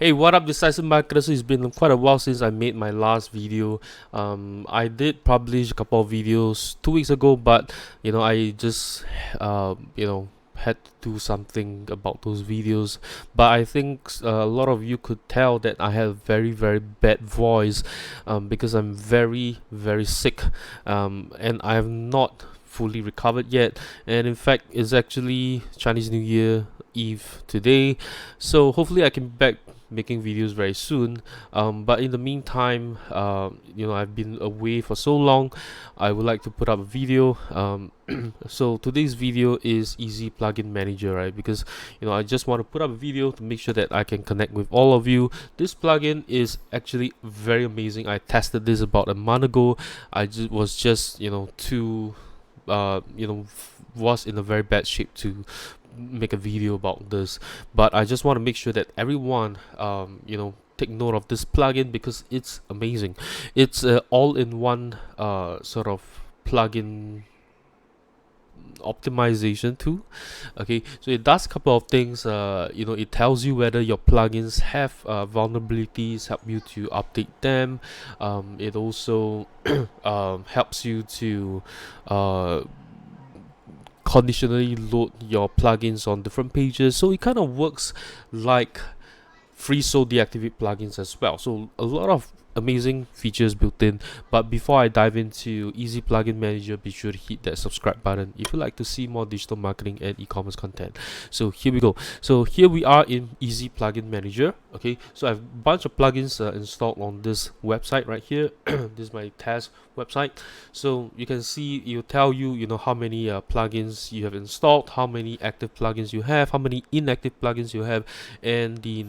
Hey, what up, decisive marketers? So it's been quite a while since I made my last video. I did publish a couple of videos 2 weeks ago, but I just had to do something about those videos. But I think a lot of you could tell that I have very bad voice, because I'm very sick, and I have not fully recovered yet. And in fact, it's actually Chinese New Year Eve today, so hopefully I can be back making videos very soon. But in the meantime, I've been away for so long. I would like to put up a video. So today's video is Eazy Plugin Manager, right? Because I just want to put up a video to make sure that I can connect with all of you. This plugin is actually very amazing. I tested this about a month ago. Was just too was in a very bad shape to make a video about this, but I just want to make sure that everyone take note of this plugin because it's amazing. It's all-in-one sort of plugin optimization tool. Okay, so it does a couple of things. It tells you whether your plugins have vulnerabilities, help you to update them. It also helps you to conditionally load your plugins on different pages, so it kind of works like free so deactivate plugins as well. So a lot of amazing features built in. But before I dive into Eazy Plugin Manager, be sure to hit that subscribe button if you like to see more digital marketing and e-commerce content. So here we go. So here we are in Eazy Plugin Manager. Okay, so I have a bunch of plugins installed on this website right here. This is my test website. So you can see, it'll tell you how many plugins you have installed, how many active plugins you have, how many inactive plugins you have, and the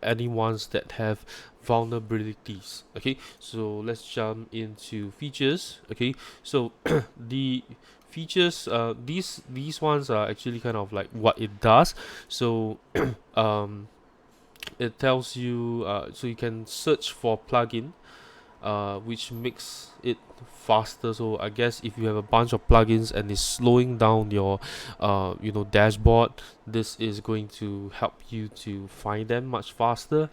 any ones that have vulnerabilities. Okay, so let's jump into features. Okay, so the features, these ones are actually kind of like what it does. So it tells you, so you can search for plugin, which makes it faster. So I guess if you have a bunch of plugins and it's slowing down your dashboard, this is going to help you to find them much faster.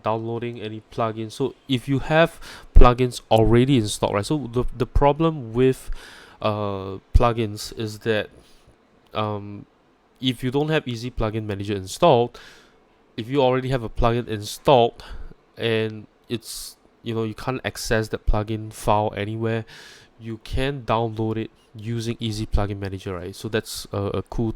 Downloading any plugins, so if you have plugins already installed, right? So the problem with plugins is that if you don't have Eazy Plugin Manager installed, if you already have a plugin installed and it's you can't access that plugin file anywhere, you can download it using Eazy Plugin Manager, right? So that's a cool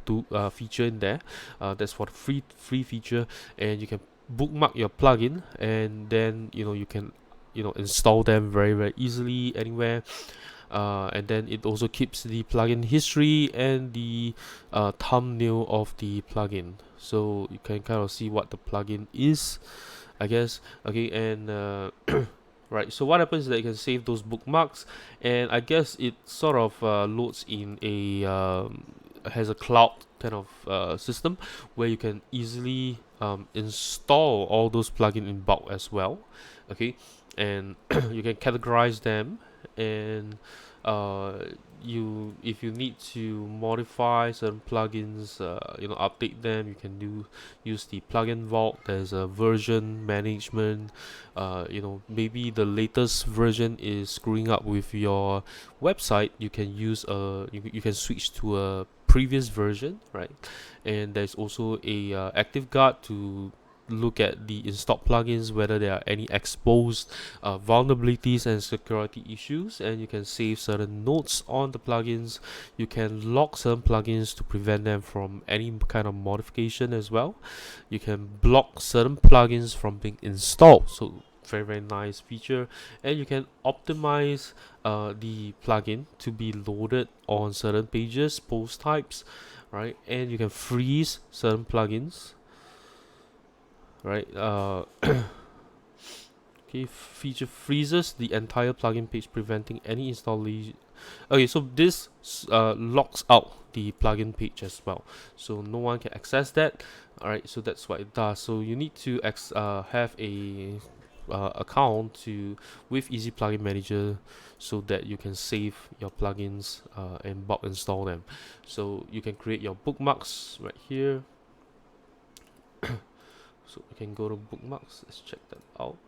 feature in there. That's for the free feature, and you can bookmark your plugin, and then you can install them very easily anywhere. And then it also keeps the plugin history and the thumbnail of the plugin, so you can kind of see what the plugin is, I guess. Okay, and right, so what happens is that you can save those bookmarks, and I guess it sort of loads in a has a cloud kind of system where you can easily install all those plugins in bulk as well. Okay, and you can categorize them, and uh, if you need to modify certain plugins, update them, you can use the plugin vault. There's a version management. Maybe the latest version is screwing up with your website, you can use you can switch to a previous version, right? And there's also a active guard to look at the installed plugins, whether there are any exposed vulnerabilities and security issues, and you can save certain notes on the plugins. You can lock certain plugins to prevent them from any kind of modification as well. You can block certain plugins from being installed, so very nice feature. And you can optimize the plugin to be loaded on certain pages, post types, right? And you can freeze certain plugins, right? Okay, feature freezes the entire plugin page, preventing any installation. Okay, so this locks out the plugin page as well, so no one can access that. All right, so that's what it does. So you need to have a account with Eazy Plugin Manager, so that you can save your plugins and bulk install them. So you can create your bookmarks right here. So we can go to bookmarks. Let's check that out.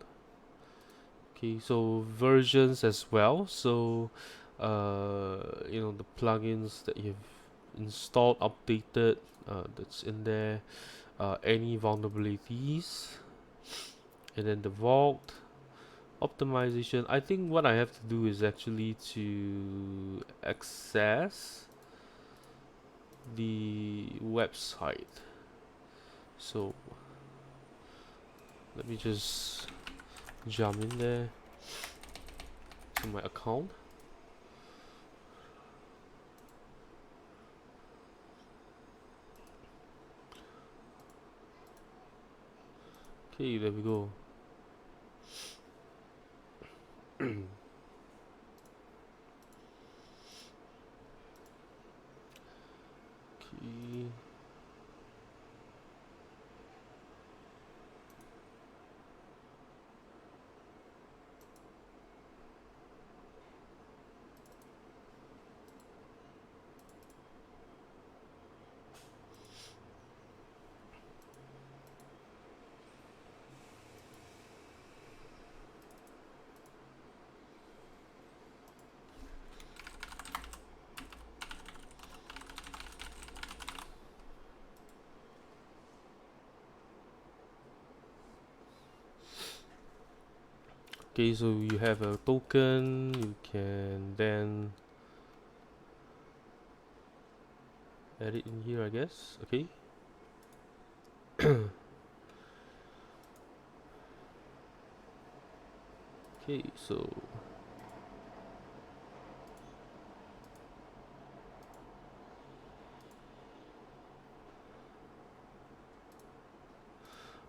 Okay, so versions as well. So the plugins that you've installed, updated, that's in there. Any vulnerabilities, and then the vault optimization. I think what I have to do is actually to access the website. So let me just jump in there to my account. Okay, there we go. Okay. Okay, so you have a token, you can then add it in here, I guess. Okay. Okay, so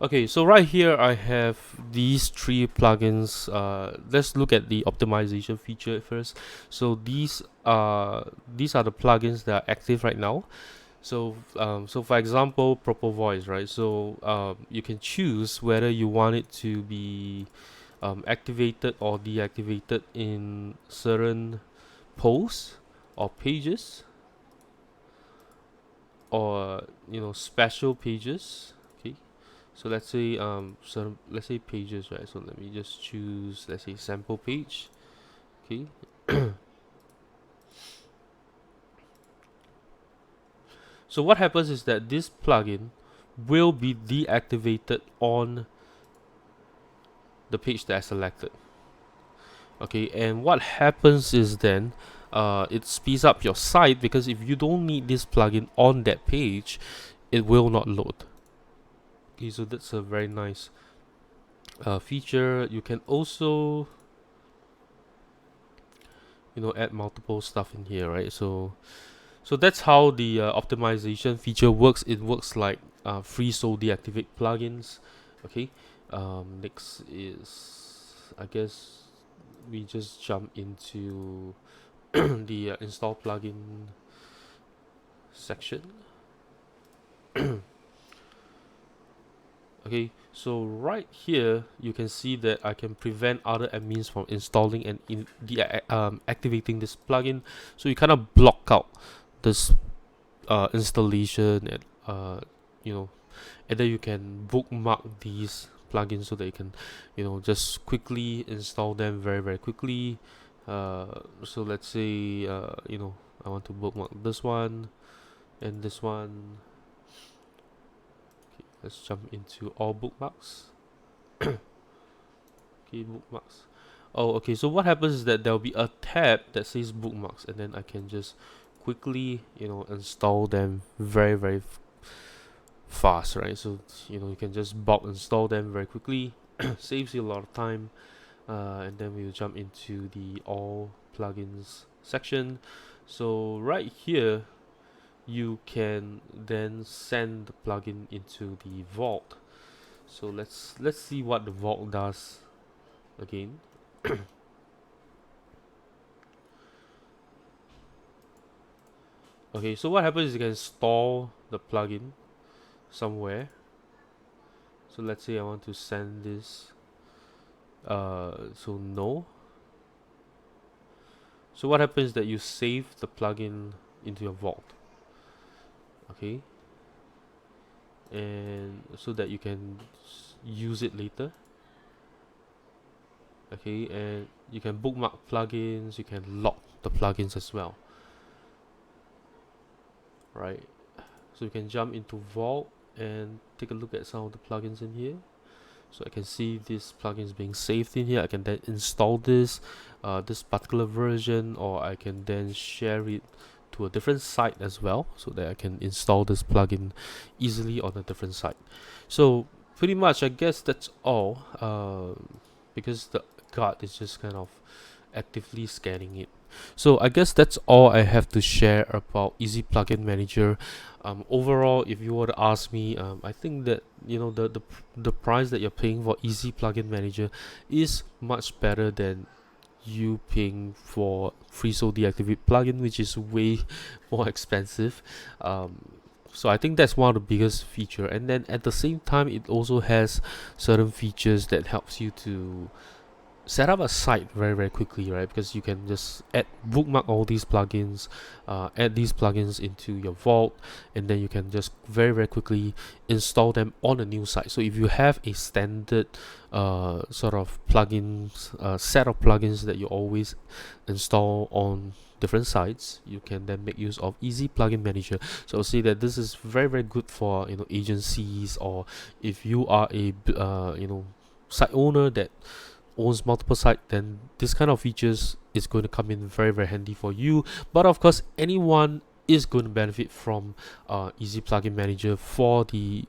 okay, so right here I have these three plugins. Let's look at the optimization feature first. So these are the plugins that are active right now. So for example, proper voice, right? So you can choose whether you want it to be activated or deactivated in certain posts or pages, or special pages. Okay, so let's say pages, right? So let me just choose, let's say, sample page. Okay. So what happens is that this plugin will be deactivated on the page that I selected. Okay, and what happens is then it speeds up your site, because if you don't need this plugin on that page, it will not load. Okay, so that's a very nice feature. You can also add multiple stuff in here, right? So that's how the optimization feature works. It works like free so deactivate plugins. Okay. Next is, I guess, we just jump into the install plugin section. Okay, so right here you can see that I can prevent other admins from installing and activating this plugin. So you kind of block out this installation, and you know and then you can bookmark these plugins so that you can just quickly install them very very quickly. So let's say I want to bookmark this one and this one. Okay, let's jump into all bookmarks. Okay, bookmarks. Oh, okay, so what happens is that there'll be a tab that says bookmarks, and then I can just quickly install them very very fast, right? So you can just bulk install them very quickly. Saves you a lot of time. And then we'll jump into the all plugins section. So right here you can then send the plugin into the vault. So let's see what the vault does again. Okay, so what happens is you can store the plugin somewhere. So let's say I want to send this. So no. So what happens is that you save the plugin into your vault. Okay. and so that you can use it later. Okay, and you can bookmark plugins, you can lock the plugins as well, right? So you can jump into Vault and take a look at some of the plugins in here. So I can see this plugin is being saved in here. I can then install this particular version, or I can then share it to a different site as well, so that I can install this plugin easily on a different site. So pretty much, I guess that's all. Because the guard is just kind of actively scanning it. So I guess that's all I have to share about Eazy Plugin Manager. Overall, if you were to ask me, I think that the price that you're paying for Eazy Plugin Manager is much better than you paying for FreeSo Deactivate plugin, which is way more expensive. So I think that's one of the biggest feature, and then at the same time, it also has certain features that helps you to set up a site very quickly, right? Because you can just bookmark all these plugins, add these plugins into your vault, and then you can just very quickly install them on a new site. So if you have a standard sort of plugins set of plugins that you always install on different sites, you can then make use of Eazy Plugin Manager. So I'll say that this is very good for agencies, or if you are a site owner that owns multiple sites, then this kind of features is going to come in very handy for you. But of course, anyone is going to benefit from Eazy Plugin Manager for the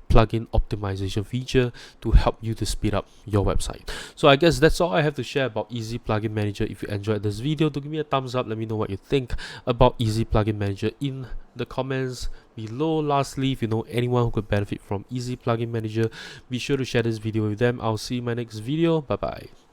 plugin optimization feature to help you to speed up your website. So I guess that's all I have to share about Eazy Plugin Manager. If you enjoyed this video, do give me a thumbs up. Let me know what you think about Eazy Plugin Manager in the comments below. Lastly, if you know anyone who could benefit from Eazy Plugin Manager, be sure to share this video with them. I'll see you in my next video. Bye bye.